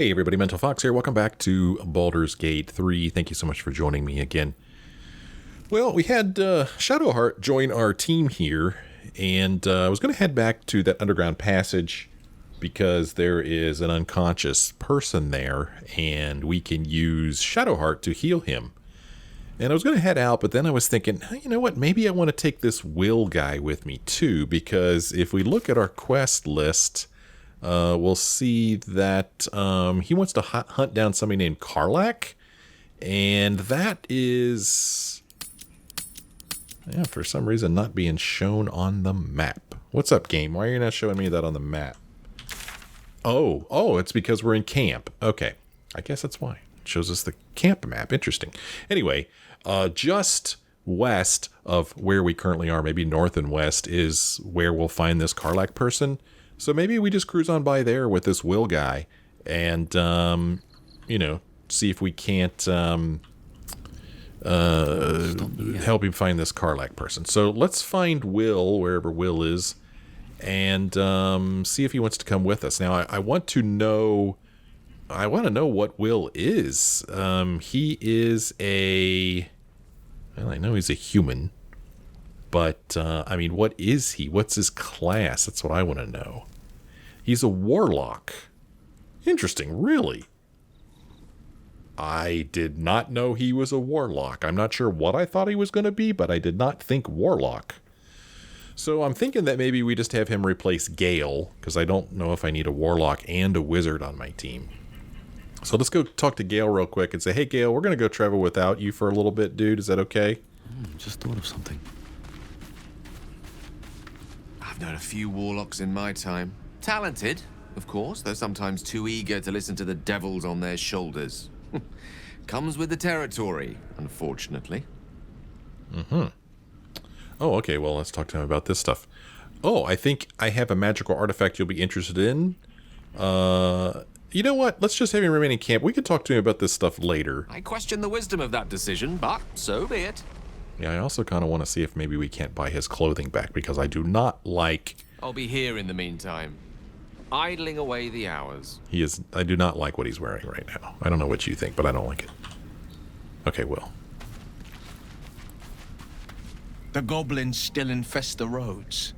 Hey everybody, Mental Fox here. Welcome back to Baldur's Gate 3. Thank you so much for joining me again. Well, we had Shadowheart join our team here, and I was going to head back to that underground passage because there is an unconscious person there, and we can use Shadowheart to heal him. And I was going to head out, but then I was thinking, you know what, maybe I want to take this Wyll guy with me too, because if we look at our quest list, we'll see that he wants to hunt down somebody named Karlach, and that is, for some reason, not being shown on the map. What's up, game? Why are you not showing me that on the map? Oh, it's because we're in camp. Okay, I guess that's why. It shows us the camp map. Interesting. Anyway, just west of where we currently are, maybe north and west, is where we'll find this Karlach person. So maybe we just cruise on by there with this Wyll guy and, see if we can't help him find this Karlach person. So let's find Wyll, wherever Wyll is, and see if he wants to come with us. Now, I want to know what Wyll is. He is I know he's a human, but, what is he? What's his class? That's what I want to know. He's a warlock. Interesting, really. I did not know he was a warlock. I'm not sure what I thought he was going to be, but I did not think warlock. So I'm thinking that maybe we just have him replace Gale, because I don't know if I need a warlock and a wizard on my team. So let's go talk to Gale real quick and say, hey, Gale, we're going to go travel without you for a little bit, dude. Is that okay? Just thought of something. I've known a few warlocks in my time. Talented, of course, though sometimes too eager to listen to the devils on their shoulders. Comes with the territory, unfortunately. Mm-hmm. Oh, okay, well, let's talk to him about this stuff. Oh, I think I have a magical artifact you'll be interested in. You know what? Let's just have him remain in camp. We can talk to him about this stuff later. I question the wisdom of that decision, but so be it. Yeah, I also kind of want to see if maybe we can't buy his clothing back, because I do not like... I'll be here in the meantime, idling away the hours. I do not like what he's wearing right now. I don't know what you think, but I don't like it. Okay, Wyll. The goblins still infest the roads.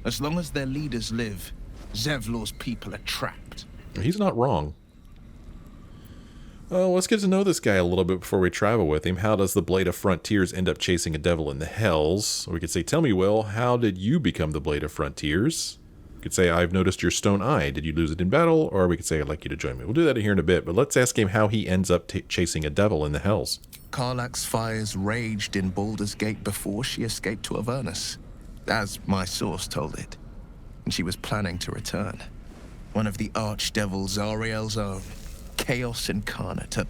As long as their leaders live, Zevlor's people are trapped. He's not wrong. Let's get to know this guy a little bit before we travel with him. How does the Blade of Frontiers end up chasing a devil in the hells? Or we could say, tell me, Wyll, how did you become the Blade of Frontiers? We could say, I've noticed your stone eye. Did you lose it in battle? Or we could say, I'd like you to join me. We'll do that here in a bit, but let's ask him how he ends up chasing a devil in the hells. Karlach's fires raged in Baldur's Gate before she escaped to Avernus, as my source told it. And she was planning to return. One of the archdevils Zariel's own. Chaos incarnate, a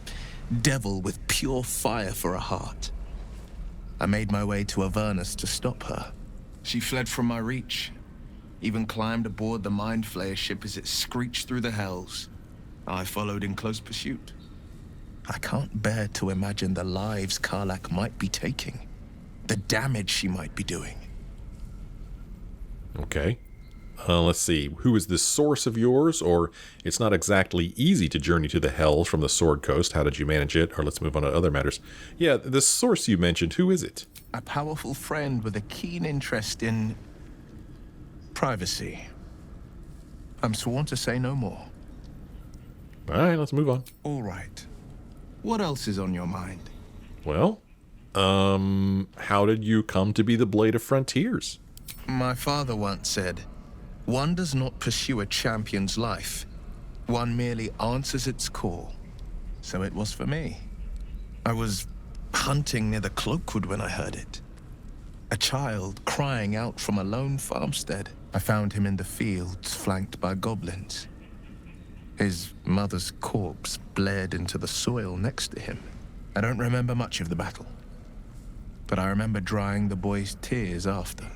devil with pure fire for a heart. I made my way to Avernus to stop her. She fled from my reach, even climbed aboard the Mind Flayer ship as it screeched through the hells. I followed in close pursuit. I can't bear to imagine the lives Karlach might be taking, the damage she might be doing. Okay. Let's see. Who is this source of yours? Or it's not exactly easy to journey to the hells from the Sword Coast. How did you manage it? Or let's move on to other matters. Yeah, the source you mentioned, who is it? A powerful friend with a keen interest in privacy. I'm sworn to say no more. All right, let's move on. All right. What else is on your mind? Well, how did you come to be the Blade of Frontiers? My father once said, one does not pursue a champion's life. One merely answers its call. So it was for me. I was hunting near the Cloakwood when I heard it. A child crying out from a lone farmstead. I found him in the fields, flanked by goblins. His mother's corpse bled into the soil next to him. I don't remember much of the battle, but I remember drying the boy's tears after.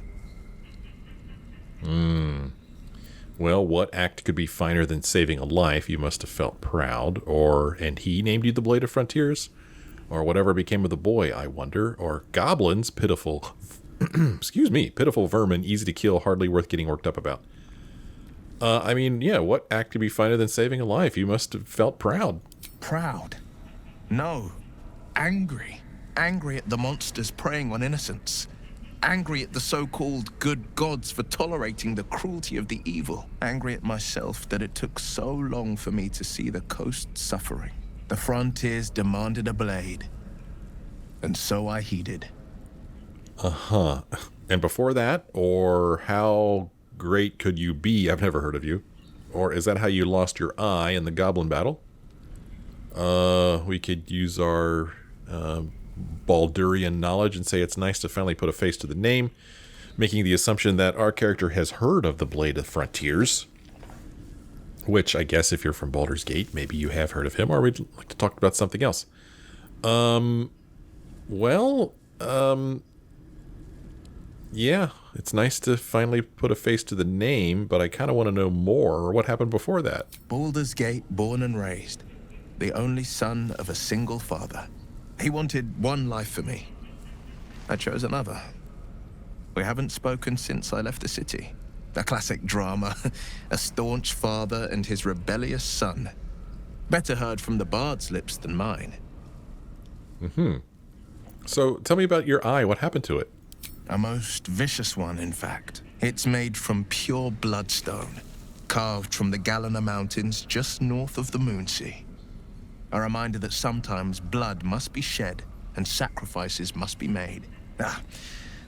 Well, what act could be finer than saving a life? You must have felt proud. And he named you the Blade of Frontiers? Or whatever became of the boy, I wonder. Or goblins, pitiful, pitiful vermin, easy to kill, hardly worth getting worked up about. I mean, yeah, what act could be finer than saving a life? You must have felt proud. Proud? No. Angry. Angry at the monsters preying on innocents. Angry at the so-called good gods for tolerating the cruelty of the evil. Angry at myself that it took so long for me to see the coast suffering. The frontiers demanded a blade. And so I heeded. Uh-huh. And before that, or how great could you be? I've never heard of you. Or is that how you lost your eye in the goblin battle? We could use our Baldurian knowledge and say it's nice to finally put a face to the name, making the assumption that our character has heard of the Blade of Frontiers, which I guess if you're from Baldur's Gate, maybe you have heard of him, or we'd like to talk about something else. Yeah, it's nice to finally put a face to the name, but I kind of want to know more. What happened before that? Baldur's Gate, born and raised. The only son of a single father. He wanted one life for me. I chose another. We haven't spoken since I left the city. A classic drama. A staunch father and his rebellious son. Better heard from the bard's lips than mine. So tell me about your eye. What happened to it? A most vicious one, in fact. It's made from pure bloodstone, carved from the Galena Mountains just north of the Moonsea. A reminder that sometimes blood must be shed and sacrifices must be made.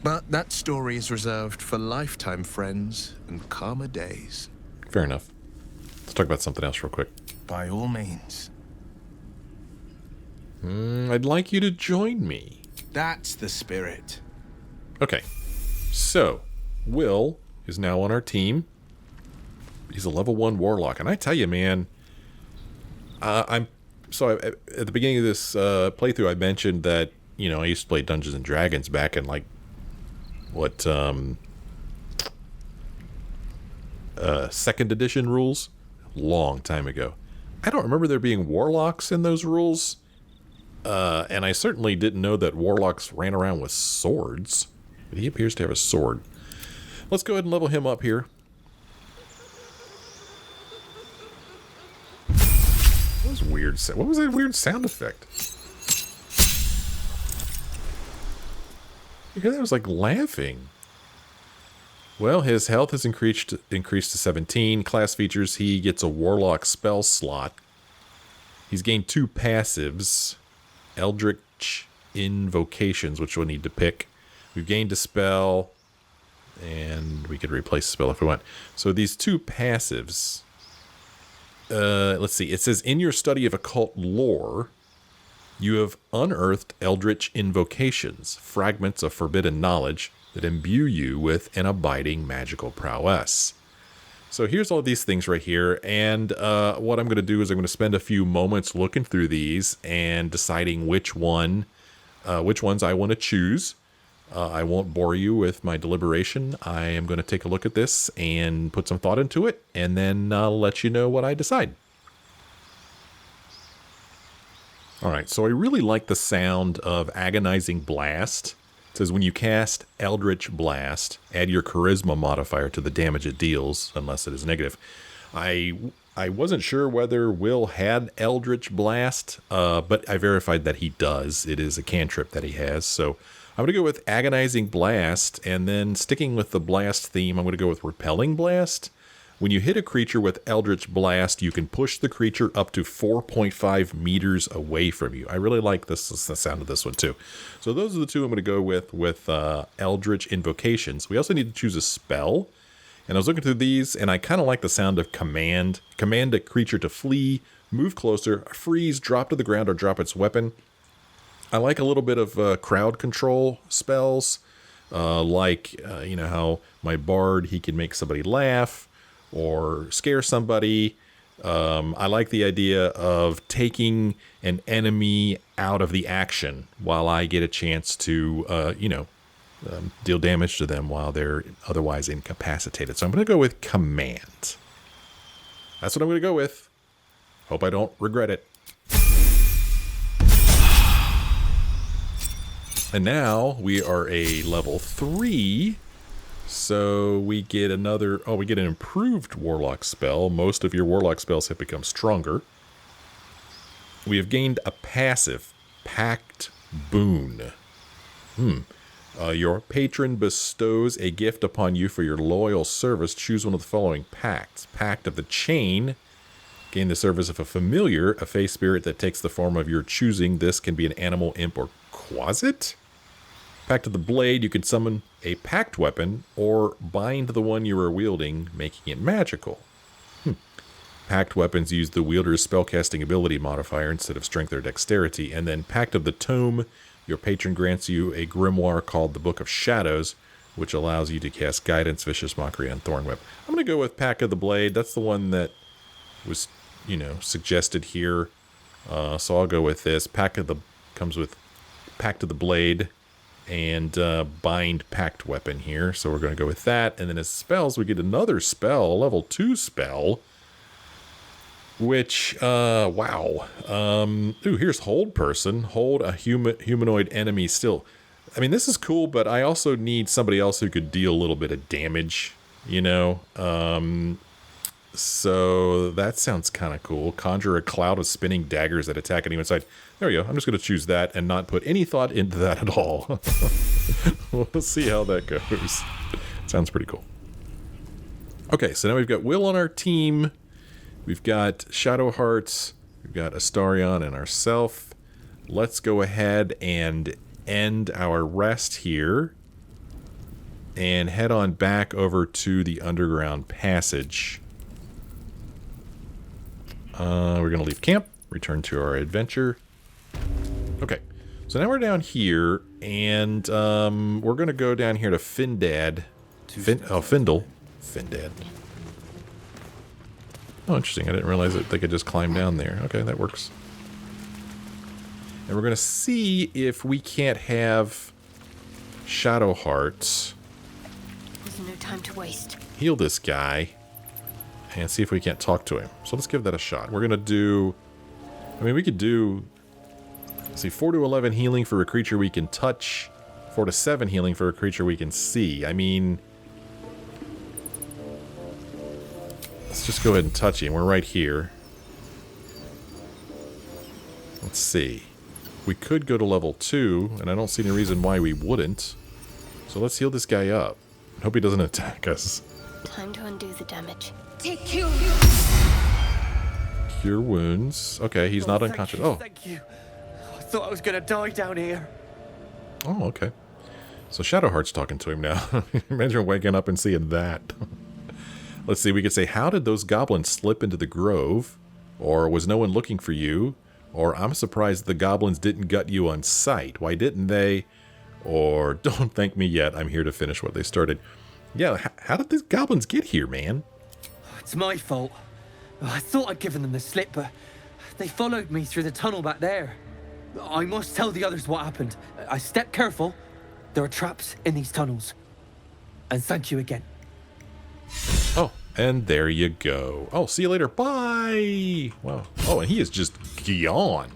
But that story is reserved for lifetime friends and calmer days. Fair enough. Let's talk about something else real quick. By all means. I'd like you to join me. That's the spirit. Okay, so Wyll is now on our team. He's a level 1 warlock, and I tell you, man, at the beginning of this playthrough, I mentioned that I used to play Dungeons and Dragons back in second edition rules, long time ago. I don't remember there being warlocks in those rules, and I certainly didn't know that warlocks ran around with swords. But he appears to have a sword. Let's go ahead and level him up here. What was weird? What was that weird sound effect? You hear that? Was like laughing. Well, his health has increased to 17. Class features: he gets a warlock spell slot. He's gained 2 passives, Eldritch Invocations, which we'll need to pick. We've gained a spell, and we could replace the spell if we want. So these 2 passives, let's see. It says, in your study of occult lore, you have unearthed Eldritch Invocations, fragments of forbidden knowledge that imbue you with an abiding magical prowess. So here's all these things right here, and what I'm going to do is I'm going to spend a few moments looking through these and deciding which ones I want to choose. I won't bore you with my deliberation. I am going to take a look at this and put some thought into it, and then I'll let you know what I decide. Alright, so I really like the sound of Agonizing Blast. It says when you cast Eldritch Blast, add your Charisma modifier to the damage it deals, unless it is negative. I wasn't sure whether Wyll had Eldritch Blast, but I verified that he does. It is a cantrip that he has, so I'm going to go with Agonizing Blast, and then sticking with the blast theme, I'm going to go with Repelling Blast. When you hit a creature with Eldritch Blast, you can push the creature up to 4.5 meters away from you. I really like the sound of this one, too. So those are the 2 I'm going to go with Eldritch Invocations. We also need to choose a spell, and I was looking through these, and I kind of like the sound of Command. Command a creature to flee, move closer, freeze, drop to the ground, or drop its weapon. I like a little bit of crowd control spells, how my bard, he can make somebody laugh or scare somebody. I like the idea of taking an enemy out of the action while I get a chance to, deal damage to them while they're otherwise incapacitated. So I'm going to go with Command. That's what I'm going to go with. Hope I don't regret it. And now we are a level 3 So we get another... Oh, we get an improved Warlock spell. Most of your Warlock spells have become stronger. We have gained a passive, Pact Boon. Your patron bestows a gift upon you for your loyal service. Choose one of the following pacts. Pact of the Chain. Gain the service of a familiar, a fey spirit that takes the form of your choosing. This can be an animal, imp, or quasit. Pact of the Blade. You can summon a pact weapon or bind the one you are wielding, making it magical. Pact weapons use the wielder's spellcasting ability modifier instead of strength or dexterity. And then Pact of the Tome. Your patron grants you a grimoire called the Book of Shadows, which allows you to cast Guidance, Vicious Mockery, and Thornwhip. I'm going to go with Pact of the Blade. That's the one that was, suggested here. So I'll go with this. Comes with Pact of the Blade and Bind Pact Weapon here. So we're going to go with that. And then as spells, we get another spell, a level 2 spell. Which, wow. Here's Hold Person. Hold a humanoid enemy still. I mean, this is cool, but I also need somebody else who could deal a little bit of damage, So that sounds kind of cool. Conjure a cloud of spinning daggers that attack anyone inside. There we go. I'm just going to choose that and not put any thought into that at all. We'll see how that goes. Sounds pretty cool. Okay, so now we've got Wyll on our team. We've got Shadowheart, we've got Astarion, and ourself. Let's go ahead and end our rest here and head on back over to the underground passage. We're going to leave camp, return to our adventure. Okay, so now we're down here, and we're going to go down here to Findal. Findal. Oh, interesting. I didn't realize that they could just climb down there. Okay, that works. And we're going to see if we can't have Shadowheart. There's no time to waste. Heal this guy and see if we can't talk to him. So let's give that a shot. We're going to do... we could do... Let's see, 4 to 11 healing for a creature we can touch. 4 to 7 healing for a creature we can see. Let's just go ahead and touch him. We're right here. Let's see. We could go to level 2, and I don't see any reason why we wouldn't. So let's heal this guy up. Hope he doesn't attack us. Time to undo the damage. Take cure. Cure wounds. Okay, he's not unconscious. Thank you. I thought I was going to die down here. Oh, okay. So Shadowheart's talking to him now. Imagine waking up and seeing that. Let's see, we could say, how did those goblins slip into the grove? Or was no one looking for you? Or I'm surprised the goblins didn't gut you on sight. Why didn't they? Or don't thank me yet, I'm here to finish what they started. Yeah, how did these goblins get here, man? It's my fault. I thought I'd given them the slip, but they followed me through the tunnel back there. I must tell the others what happened. I stepped careful. There are traps in these tunnels. And thank you again. Oh, and there you go. Oh, see you later. Bye. Wow. Oh, and he is just gone.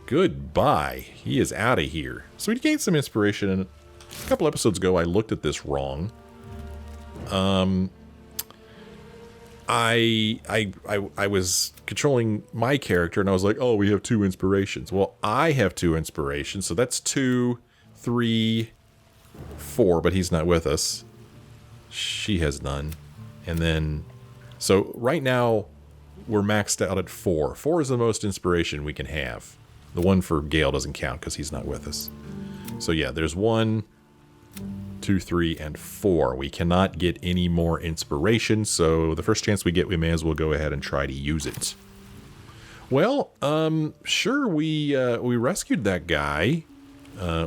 Goodbye. He is out of here. So we gained some inspiration, and a couple episodes ago I looked at this wrong. I was controlling my character, and I was like, oh, we have 2 inspirations. Well, I have 2 inspirations, so that's 2, 3, 4, but he's not with us. She has none. And then, so right now, we're maxed out at 4. 4 is the most inspiration we can have. The one for Gale doesn't count because he's not with us. So yeah, there's 1, 2, 3, and 4. We cannot get any more inspiration, so the first chance we get, we may as well go ahead and try to use it. Well, sure, we rescued that guy,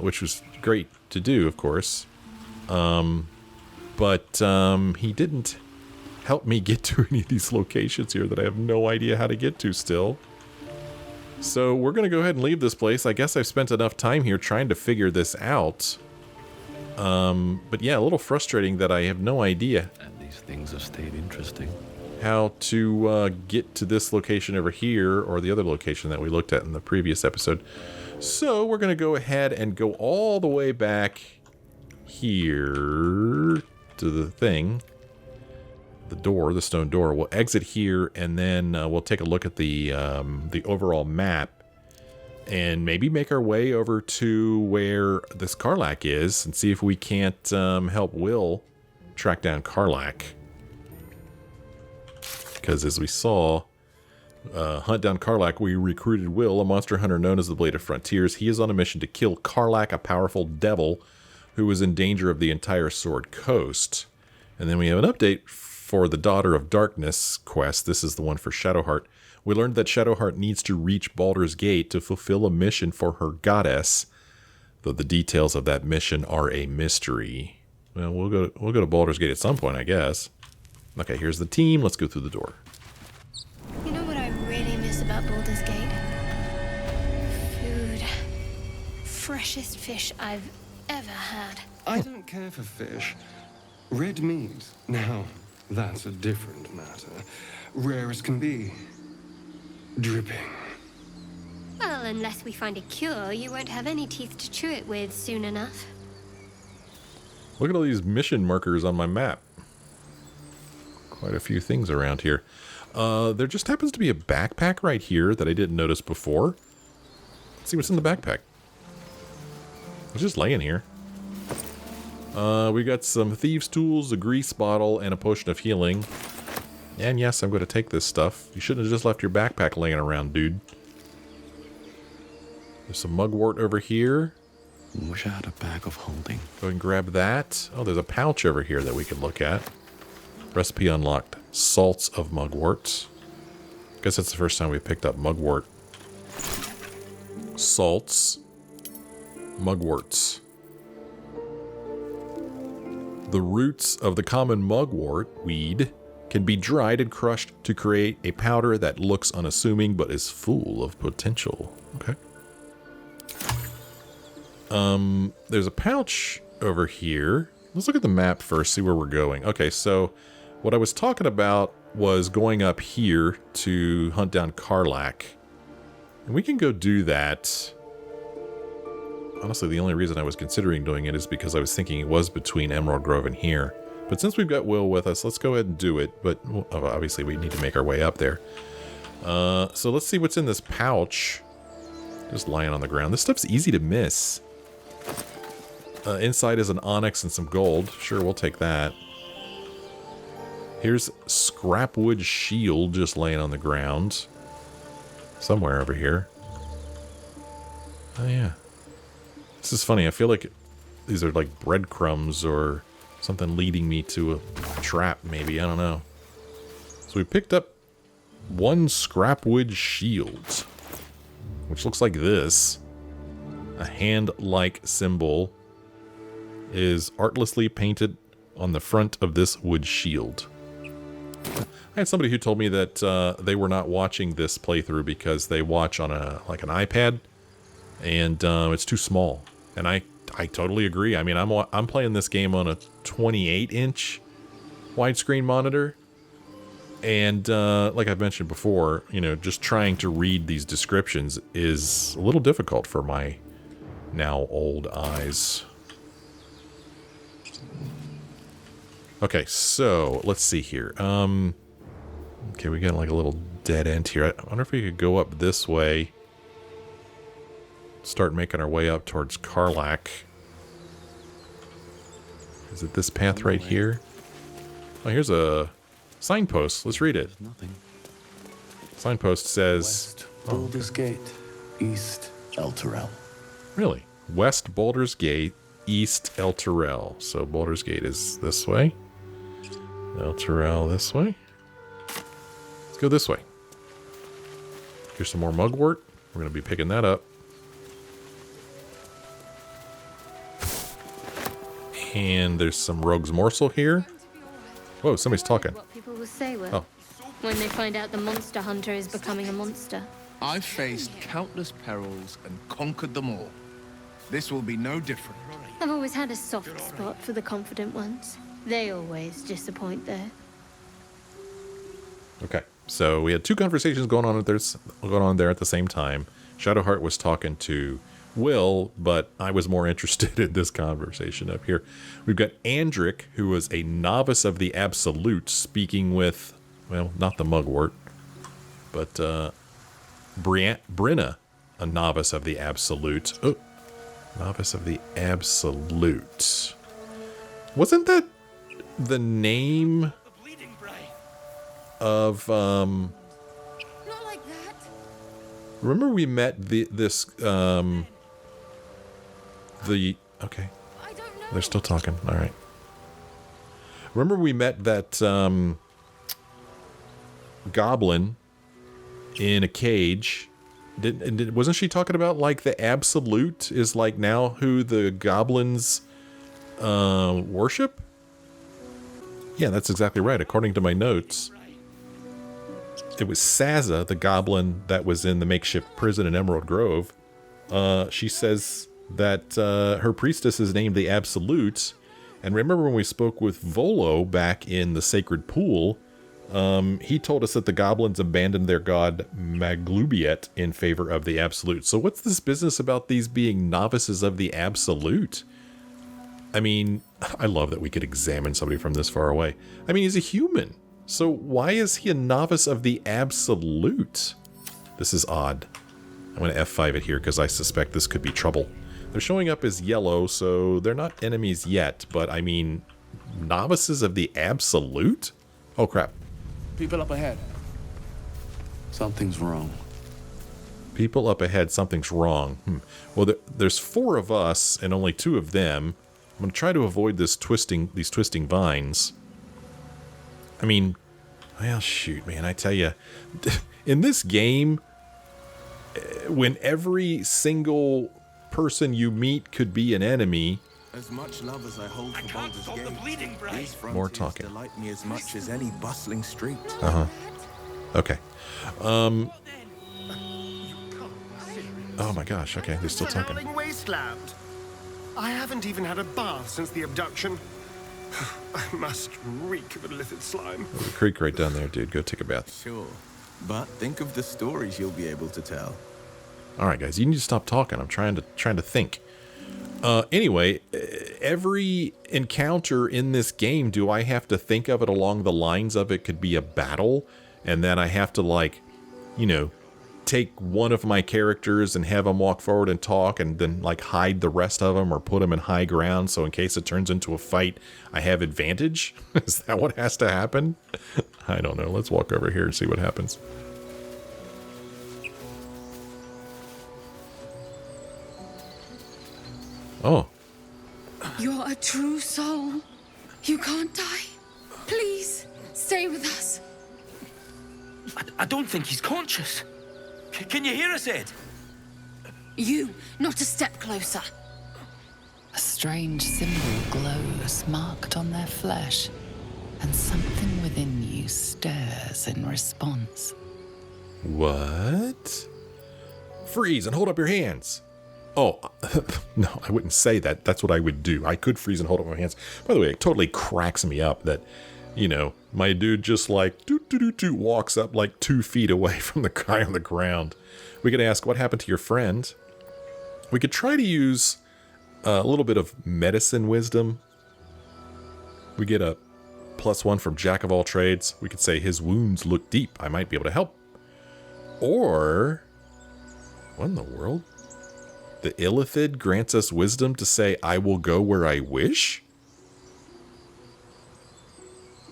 which was great to do, of course. But he didn't help me get to any of these locations here that I have no idea how to get to still. So we're going to go ahead and leave this place. I guess I've spent enough time here trying to figure this out. But yeah, a little frustrating that I have no idea. And these things have stayed interesting. How to get to this location over here, or the other location that we looked at in the previous episode. So we're going to go ahead and go all the way back here to the thing, the door, the stone door. We'll exit here, and then we'll take a look at the overall map, and maybe make our way over to where this Karlach is, and see if we can't help Wyll track down Karlach. Because as we saw, hunt down Karlach, we recruited Wyll, a monster hunter known as the Blade of Frontiers. He is on a mission to kill Karlach, a powerful devil who is in danger of the entire Sword Coast. And then we have an update for the Daughter of Darkness quest. This is the one for Shadowheart. We learned that Shadowheart needs to reach Baldur's Gate to fulfill a mission for her goddess, though the details of that mission are a mystery. Well, we'll go to Baldur's Gate at some point, I guess. Okay, here's the team. Let's go through the door. You know what I really miss about Baldur's Gate? Food. Freshest fish I've ever had. I don't care for fish. Red meat, now, that's a different matter. Rare as can be. Dripping. Well, unless we find a cure, you won't have any teeth to chew it with soon enough. Look at all these mission markers on my map. Quite a few things around here. There just happens to be a backpack right here that I didn't notice before. Let's see what's in the backpack. It's just laying here. We got some thieves' tools, a grease bottle, and a potion of healing. And yes, I'm going to take this stuff. You shouldn't have just left your backpack laying around, dude. There's some mugwort over here. Wish I had a bag of holding. Go ahead and grab that. Oh, there's a pouch over here that we can look at. Recipe unlocked. Salts of mugwort. Guess that's the first time we picked up mugwort. Salts. Mugworts. The roots of the common mugwort weed can be dried and crushed to create a powder that looks unassuming but is full of potential. Okay. There's a pouch over here. Let's look at the map first, see where we're going. Okay, so what I was talking about was going up here to hunt down Karlach. And we can go do that. Honestly, the only reason I was considering doing it is because I was thinking it was between Emerald Grove and here. But since we've got Wyll with us, let's go ahead and do it. But obviously we need to make our way up there. So let's see what's in this pouch. Just lying on the ground. This stuff's easy to miss. Inside is an onyx and some gold. Sure, we'll take that. Here's scrapwood shield just laying on the ground. Somewhere over here. Oh yeah. This is funny. I feel like these are like breadcrumbs or something leading me to a trap, maybe. I don't know. So we picked up one scrapwood shield, which looks like this. A hand-like symbol is artlessly painted on the front of this wood shield. I had somebody who told me that they were not watching this playthrough because they watch on an iPad, and it's too small. And I totally agree. I mean, I'm playing this game on a 28-inch widescreen monitor, and like I've mentioned before, you know, just trying to read these descriptions is a little difficult for my now old eyes. Okay, so let's see here. Okay, we got like a little dead end here. I wonder if we could go up this way. Start making our way up towards Karlach. Is it this path right here? Oh, here's a signpost. Let's read it. Nothing. Signpost says... West Baldur's Gate, East El Terrell. Really? West Baldur's Gate, East El Terrell. So Baldur's Gate is this way. El Terrell this way. Let's go this way. Here's some more mugwort. We're going to be picking that up. And there's some rogue's morsel here. Whoa, somebody's talking. What people will say, Wyll, Oh. when they find out the monster hunter is becoming a monster. I've faced countless perils and conquered them all. This will be no different. I've always had a soft spot for the confident ones. They always disappoint, though. Okay, so we had two conversations going on there at the same time. Shadowheart was talking to Wyll, but I was more interested in this conversation up here. We've got Andric, who was a novice of the Absolute, speaking with, well, not the mugwort, but Brenna, a novice of the Absolute. Oh, novice of the Absolute. Wasn't that the name of Not like that. remember we met okay, I don't know. they're still talking. All right. Remember we met that goblin in a cage. Wasn't she talking about like the Absolute is like now who the goblins worship? Yeah, that's exactly right. According to my notes, it was Sazza, the goblin that was in the makeshift prison in Emerald Grove. She says that her priestess is named the Absolute. And remember when we spoke with Volo back in the Sacred Pool, he told us that the goblins abandoned their god Maglubiet in favor of the Absolute. So what's this business about these being novices of the Absolute? I mean, I love that we could examine somebody from this far away. I mean, he's a human. So why is he a novice of the Absolute? This is odd. I'm going to F5 it here because I suspect this could be trouble. They're showing up as yellow, so they're not enemies yet. But, I mean, novices of the Absolute? Oh, crap. People up ahead. Something's wrong. People up ahead, something's wrong. Well, there's 4 of us and only 2 of them. I'm going to try to avoid these twisting vines. I mean, well, shoot, man, I tell you, in this game, when every single person you meet could be an enemy. As much love as I hold for Baldur's Gate, these More frontiers talking. delight me as much as any bustling street. Okay. Oh my gosh, okay, they're still talking. Howling wasteland. I haven't even had a bath since the abduction. I must reek of illicit slime. There's a creek right down there, dude. Go take a bath. Sure, but think of the stories you'll be able to tell. All right, guys, you need to stop talking. I'm trying to think. Anyway, every encounter in this game, do I have to think of it along the lines of it could be a battle, and then I have to, like, you know, take one of my characters and have them walk forward and talk and then, like, hide the rest of them or put them in high ground so in case it turns into a fight, I have advantage? Is that what has to happen? I don't know. Let's walk over here and see what happens. Oh. You're a true soul. You can't die. Please, stay with us. I don't think he's conscious. Can you hear us, Ed? You, not a step closer. A strange symbol glows marked on their flesh, and something within you stirs in response. What? Freeze and hold up your hands. Oh, no, I wouldn't say that. That's what I would do. I could freeze and hold up my hands. By the way, it totally cracks me up that, you know, my dude just like walks up like 2 feet away from the guy on the ground. We could ask, what happened to your friend? We could try to use a little bit of medicine wisdom. We get a +1 from Jack of all trades. We could say his wounds look deep. I might be able to help. Or, what in the world? The Illithid grants us wisdom to say, I will go where I wish?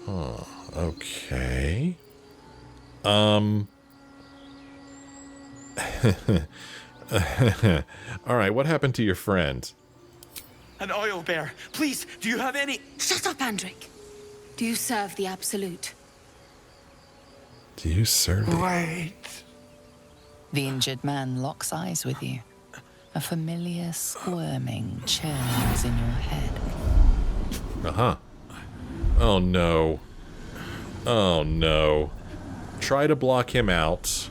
Huh, okay. Alright, what happened to your friend? An oil bear. Please, do you have any... Shut up, Andric. Do you serve the Absolute? Do you serve the... Wait. The injured man locks eyes with you. A familiar squirming churns in your head. Uh-huh. Oh no. Oh no. Try to block him out.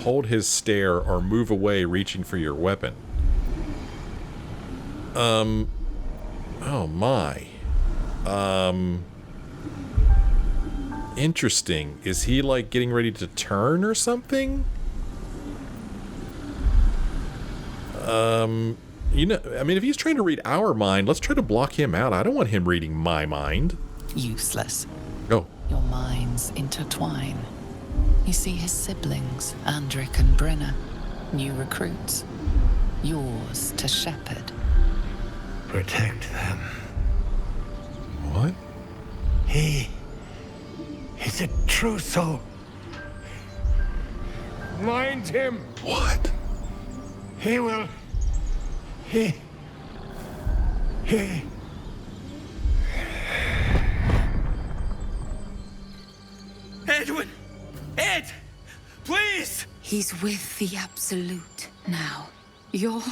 Hold his stare or move away reaching for your weapon. Oh my. Interesting. Is he like getting ready to turn or something? You know, I mean, if he's trying to read our mind, let's try to block him out. I don't want him reading my mind. Useless. Oh. Your minds intertwine. You see his siblings, Andric and Brenna, new recruits. Yours to shepherd. Protect them. What? He is a true soul. Mind him. What? He will. He. Edwin! Ed! Please! He's with the Absolute now. You're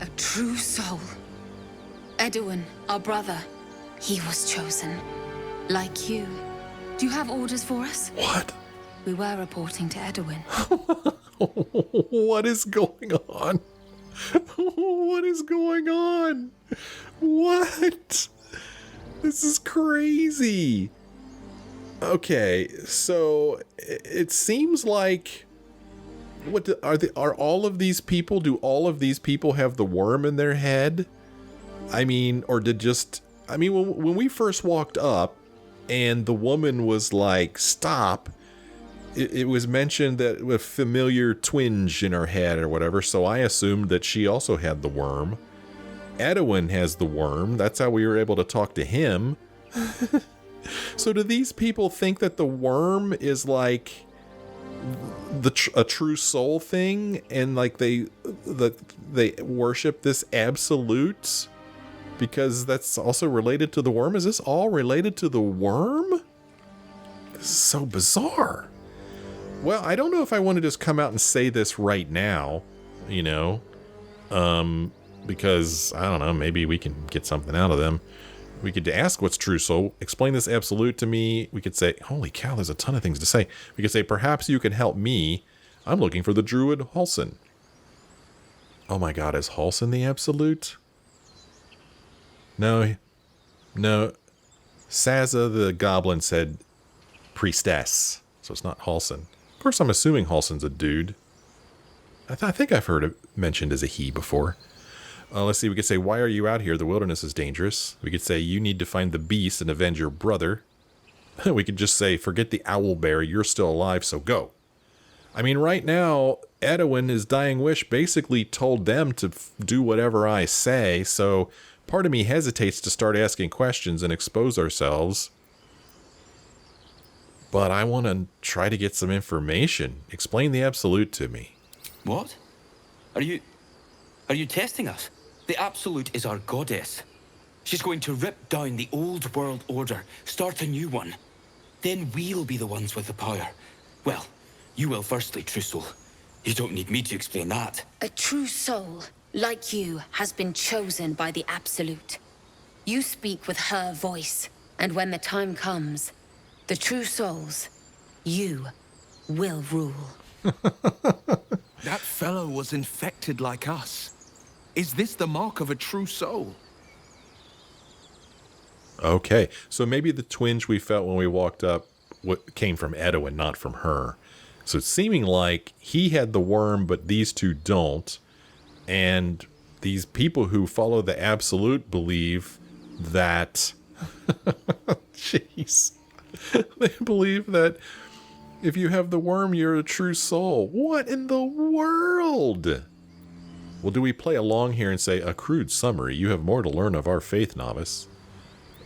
a true soul. Edwin, our brother, he was chosen. Like you. Do you have orders for us? What? We were reporting to Edwin. What is going on? What is going on? What? This is crazy. Okay, so it seems like are all of these people? Do all of these people have the worm in their head? I mean, or did just? I mean, when we first walked up, and the woman was like, "Stop." It was mentioned that with familiar twinge in her head or whatever, so I assumed that she also had the worm. Edwin has the worm. That's how we were able to talk to him. So do these people think that the worm is like a true soul thing, and like they worship this absolute because that's also related to the worm? Is this all related to the worm? This is so bizarre. Well, I don't know if I want to just come out and say this right now, you know, because I don't know, maybe we can get something out of them. We could ask what's true soul, explain this absolute to me. We could say, holy cow, there's a ton of things to say. We could say, perhaps you can help me. I'm looking for the druid Halsin. Oh my god, is Halsin the absolute? No. Sazza the goblin said priestess, so it's not Halsin. Of course, I'm assuming Halsin's a dude. I think I've heard it mentioned as a he before. Let's see, we could say, why are you out here? The wilderness is dangerous. We could say, you need to find the beast and avenge your brother. We could just say, forget the owlbear, you're still alive, so go. I mean, right now, Edwin, his dying wish, basically told them to do whatever I say, so part of me hesitates to start asking questions and expose ourselves. But I want to try to get some information. Explain the absolute to me. What? Are you testing us? The Absolute is our goddess. She's going to rip down the old world order, start a new one. Then we'll be the ones with the power. Well, you will firstly, true soul. You don't need me to explain that. A true soul, like you, has been chosen by the Absolute. You speak with her voice, and when the time comes, the true souls, you will rule. That fellow was infected like us. Is this the mark of a true soul? Okay, so maybe the twinge we felt when we walked up came from Edwin, not from her. So it's seeming like he had the worm, but these two don't. And these people who follow the absolute believe that... Jeez. They believe that if you have the worm, you're a true soul. What in the world? Well, do we play along here and say, a crude summary, you have more to learn of our faith, novice?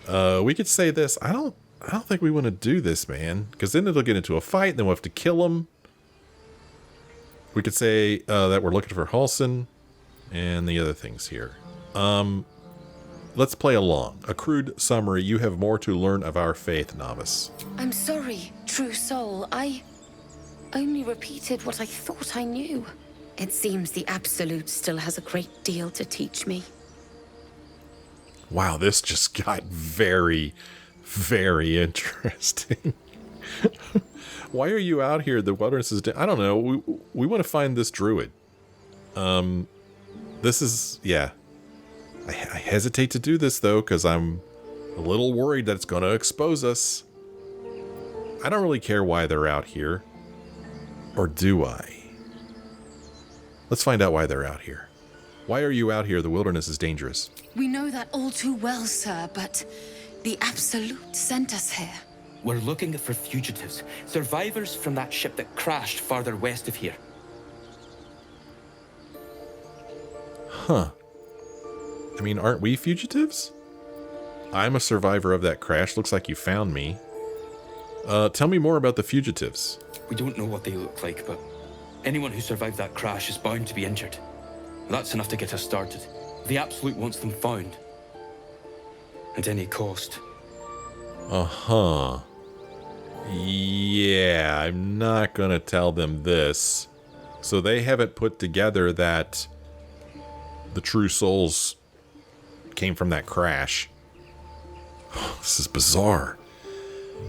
We could say this. I don't think we want to do this, man, because then it'll get into a fight, and then we'll have to kill him. We could say that we're looking for Halsin and the other things here. Let's play along. A crude summary, you have more to learn of our faith, novice. I'm sorry, true soul. I only repeated what I thought I knew. It seems the Absolute still has a great deal to teach me. Wow, this just got very, very interesting. Why are you out here? The wilderness is... I don't know. We want to find this druid. This is... Yeah. I hesitate to do this, though, because I'm a little worried that it's going to expose us. I don't really care why they're out here. Or do I? Let's find out why they're out here. Why are you out here? The wilderness is dangerous. We know that all too well, sir, but the Absolute sent us here. We're looking for fugitives, survivors from that ship that crashed farther west of here. Huh. I mean, aren't we fugitives? I'm a survivor of that crash. Looks like you found me. Tell me more about the fugitives. We don't know what they look like, but anyone who survived that crash is bound to be injured. That's enough to get us started. The Absolute wants them found. At any cost. Uh-huh. Yeah, I'm not gonna tell them this. So they haven't put together that the true souls came from that crash. This is bizarre.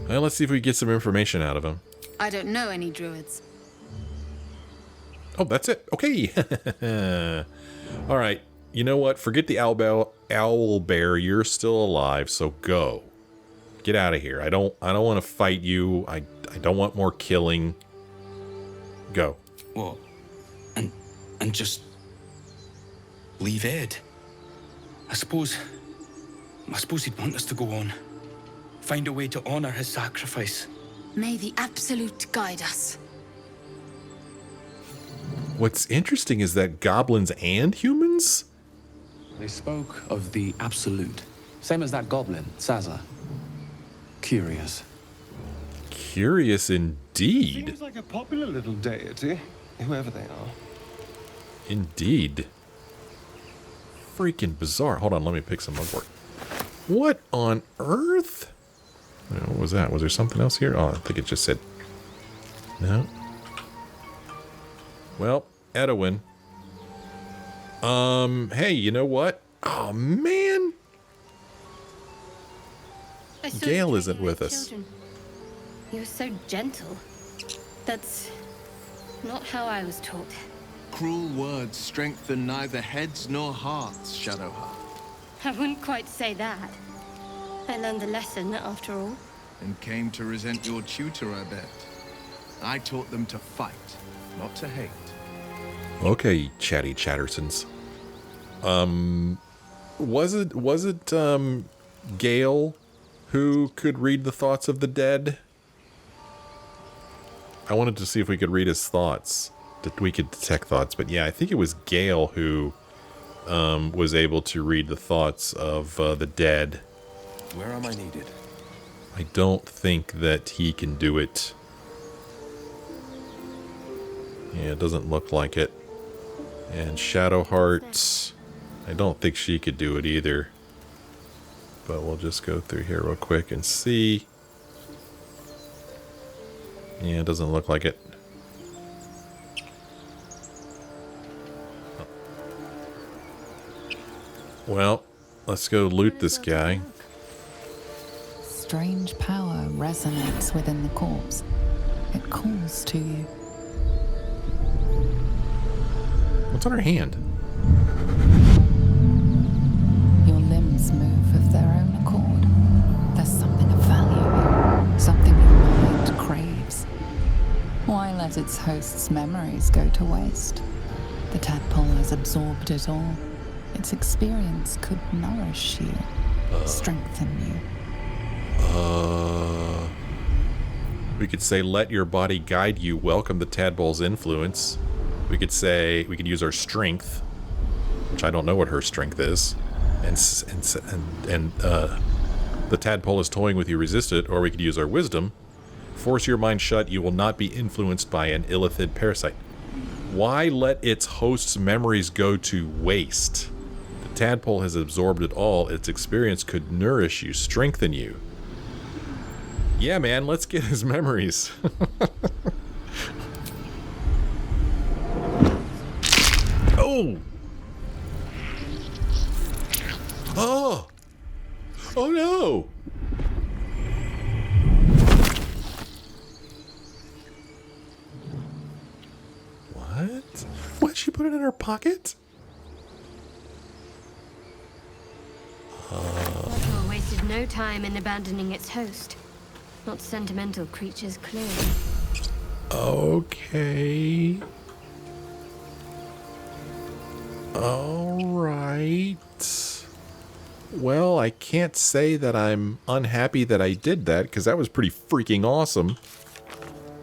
Well, let's see if we get some information out of him. I don't know any druids. Oh, that's it. Okay. All right. You know what? Forget the owl bear. You're still alive, so go. Get out of here. I don't want to fight you. I don't want more killing. Go. What? And just leave Ed? I suppose he'd want us to go on. Find a way to honor his sacrifice. May the Absolute guide us. What's interesting is that goblins and humans? They spoke of the Absolute. Same as that goblin, Sazza. Curious. Curious indeed. Seems like a popular little deity, whoever they are. Indeed. Freaking bizarre. Hold on, let me pick some mugwort. What on earth? What was that? Was there something else here? Oh, I think it just said... No. Well, Edwin. Hey, you know what? Oh, man. Gale isn't with us. Children. You're so gentle. That's not how I was taught. Cruel words strengthen neither heads nor hearts, Shadowheart. I wouldn't quite say that. I learned the lesson, after all. And came to resent your tutor, I bet. I taught them to fight, not to hate. Okay, chatty chattersons. Was it Gale who could read the thoughts of the dead? I wanted to see if we could read his thoughts. That we could detect thoughts, but yeah, I think it was Gale who was able to read the thoughts of the dead. Where am I needed? I don't think that he can do it. Yeah, it doesn't look like it. And Shadowheart, I don't think she could do it either. But we'll just go through here real quick and see. Yeah, it doesn't look like it. Well, let's go loot this guy. Strange power resonates within the corpse. It calls to you. What's on her hand? Your limbs move of their own accord. There's something of value here, something your mind craves. Why let its host's memories go to waste? The tadpole has absorbed it all. Its experience could nourish you, strengthen you. We could say, let your body guide you, welcome the tadpole's influence. We could say, we could use our strength, which I don't know what her strength is, and the tadpole is toying with you, resist it, or we could use our wisdom. Force your mind shut, you will not be influenced by an illithid parasite. Why let its host's memories go to waste? The tadpole has absorbed it all. Its experience could nourish you, strengthen you. Yeah, man, let's get his memories. Oh! Oh! Oh no! What? Why'd she put it in her pocket? Baldur wasted no time in abandoning its host. Not sentimental creatures, clearly. Okay. Alright. Well, I can't say that I'm unhappy that I did that, because that was pretty freaking awesome.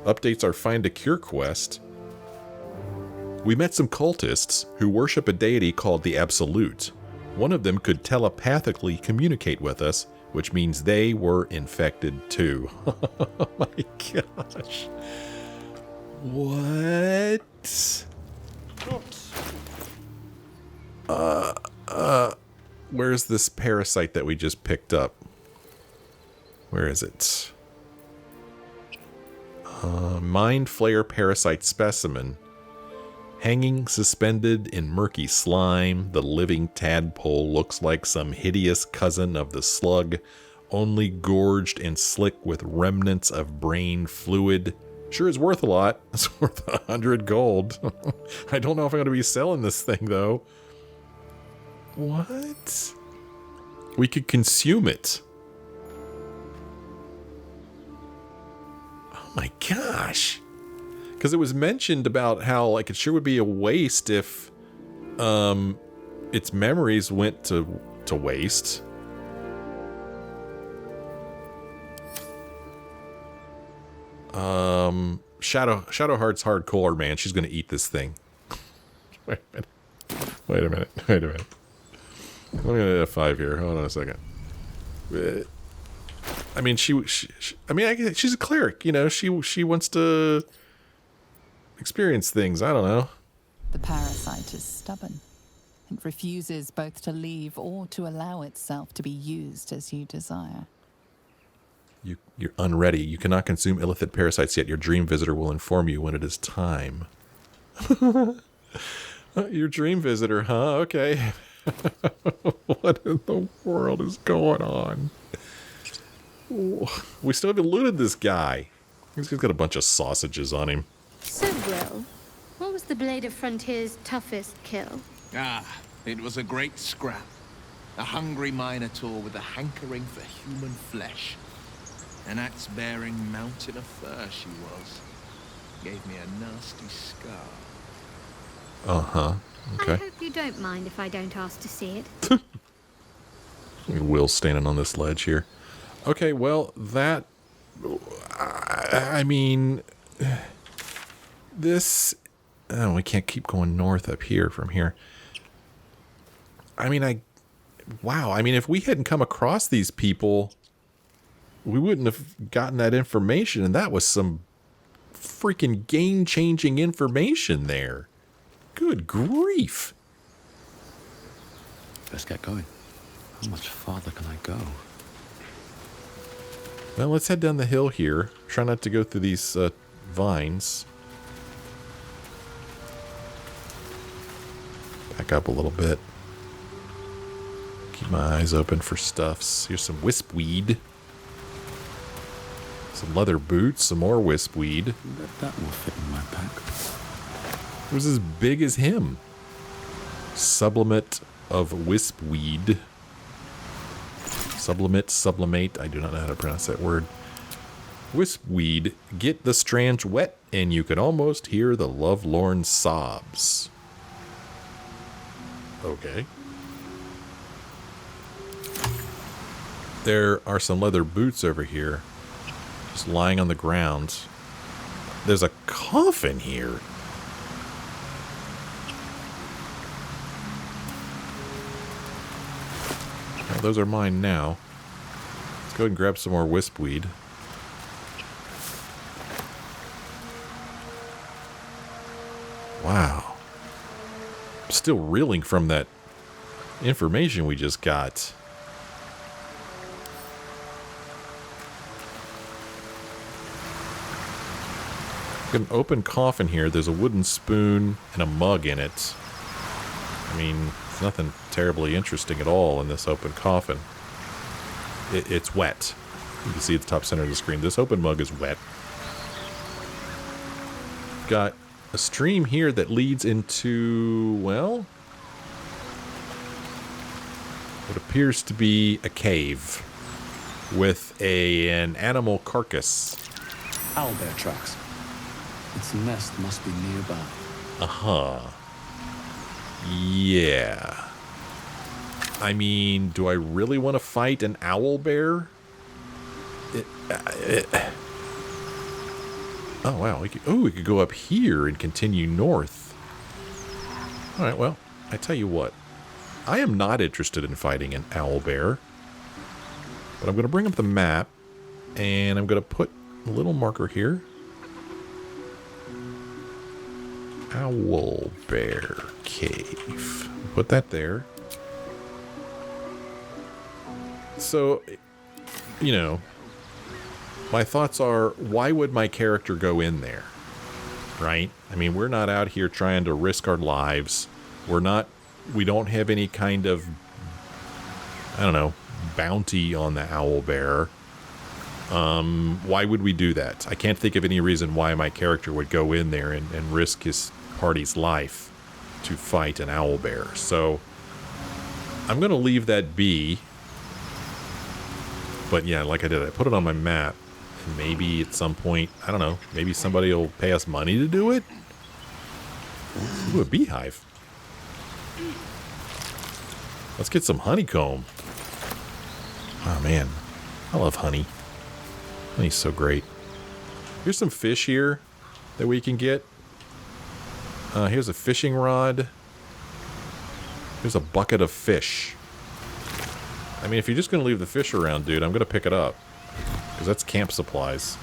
Updates our Find a Cure quest. We met some cultists who worship a deity called the Absolute. One of them could telepathically communicate with us, which means they were infected too. Oh my gosh. What? Where's this parasite that we just picked up? Where is it? Mind Flayer parasite specimen. Hanging suspended in murky slime, the living tadpole looks like some hideous cousin of the slug, only gorged and slick with remnants of brain fluid. Sure is worth a lot. It's worth 100 gold. I don't know if I'm going to be selling this thing, though. What? We could consume it. Oh my gosh. Because it was mentioned about how, like, it sure would be a waste if its memories went to waste. Shadowheart's hardcore, man. She's gonna eat this thing. Wait a minute. I'm gonna hit a 5 here. Hold on a second. I mean, she's a cleric. You know, she wants to experience things. I don't know. The parasite is stubborn. It refuses both to leave or to allow itself to be used as you desire. You're unready. You cannot consume illicit parasites yet. Your dream visitor will inform you when it is time. Your dream visitor, huh? Okay. What in the world is going on? We still haven't looted this guy. He's got a bunch of sausages on him. So, Wyll, what was the Blade of Frontier's toughest kill? It was a great scrap. A hungry minotaur with a hankering for human flesh. An axe-bearing mountain of fur she was. Gave me a nasty scar. Uh-huh. Okay. I hope you don't mind if I don't ask to see it. Wyll's standing on this ledge here. Okay, well, that... I mean... This... Oh, we can't keep going north up here from here. I mean, wow, I mean, if we hadn't come across these people, we wouldn't have gotten that information, and that was some freaking game-changing information there. Good grief. Let's get going. How much farther can I go? Well, let's head down the hill here. Try not to go through these vines. Back up a little bit. Keep my eyes open for stuffs. Here's some wispweed. Some leather boots, some more wispweed. That will fit in my pack. It was as big as him. Sublimate of wispweed. Sublimate. I do not know how to pronounce that word. Wispweed. Get the strands wet, and you can almost hear the lovelorn sobs. Okay. There are some leather boots over here. Just lying on the ground. There's a coffin here. Well, those are mine now. Let's go ahead and grab some more wispweed. Wow. I'm still reeling from that information we just got. Got an open coffin here. There's a wooden spoon and a mug in it. I mean, there's nothing terribly interesting at all in this open coffin. It's wet. You can see at the top center of the screen. This open mug is wet. Got a stream here that leads into, well, what appears to be a cave with an animal carcass. Owlbear tracks. Its nest must be nearby. Uh-huh. Yeah. I mean, do I really want to fight an owl bear? Oh, wow. We could go up here and continue north. All right, well, I tell you what. I am not interested in fighting an owl bear. But I'm going to bring up the map, and I'm going to put a little marker here. Owl bear cave. Put that there. So, you know, my thoughts are, why would my character go in there? Right? I mean, we're not out here trying to risk our lives. We don't have any kind of, I don't know, bounty on the owl bear. Why would we do that? I can't think of any reason why my character would go in there and risk his party's life to fight an owl bear. So I'm going to leave that be. But yeah, like I did, I put it on my map. Maybe at some point, I don't know, maybe somebody will pay us money to do it? Ooh, a beehive. Let's get some honeycomb. Oh man, I love honey. Honey's so great. Here's some fish here that we can get. Here's a fishing rod. Here's a bucket of fish. I mean, if you're just going to leave the fish around, dude, I'm going to pick it up. Because that's camp supplies.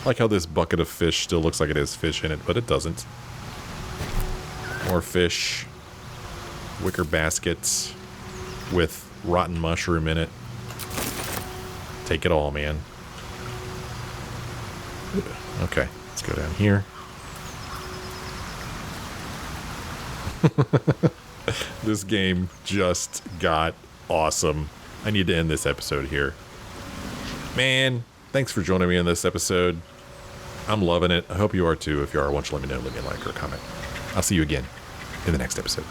I like how this bucket of fish still looks like it has fish in it, but it doesn't. More fish. Wicker baskets with rotten mushroom in it. Take it all, man. Okay, let's go down here. This game just got awesome. I need to end this episode here. Man, thanks for joining me in this episode. I'm loving it. I hope you are too. If you are, why don't you let me know. Leave me a like or a comment. I'll see you again in the next episode.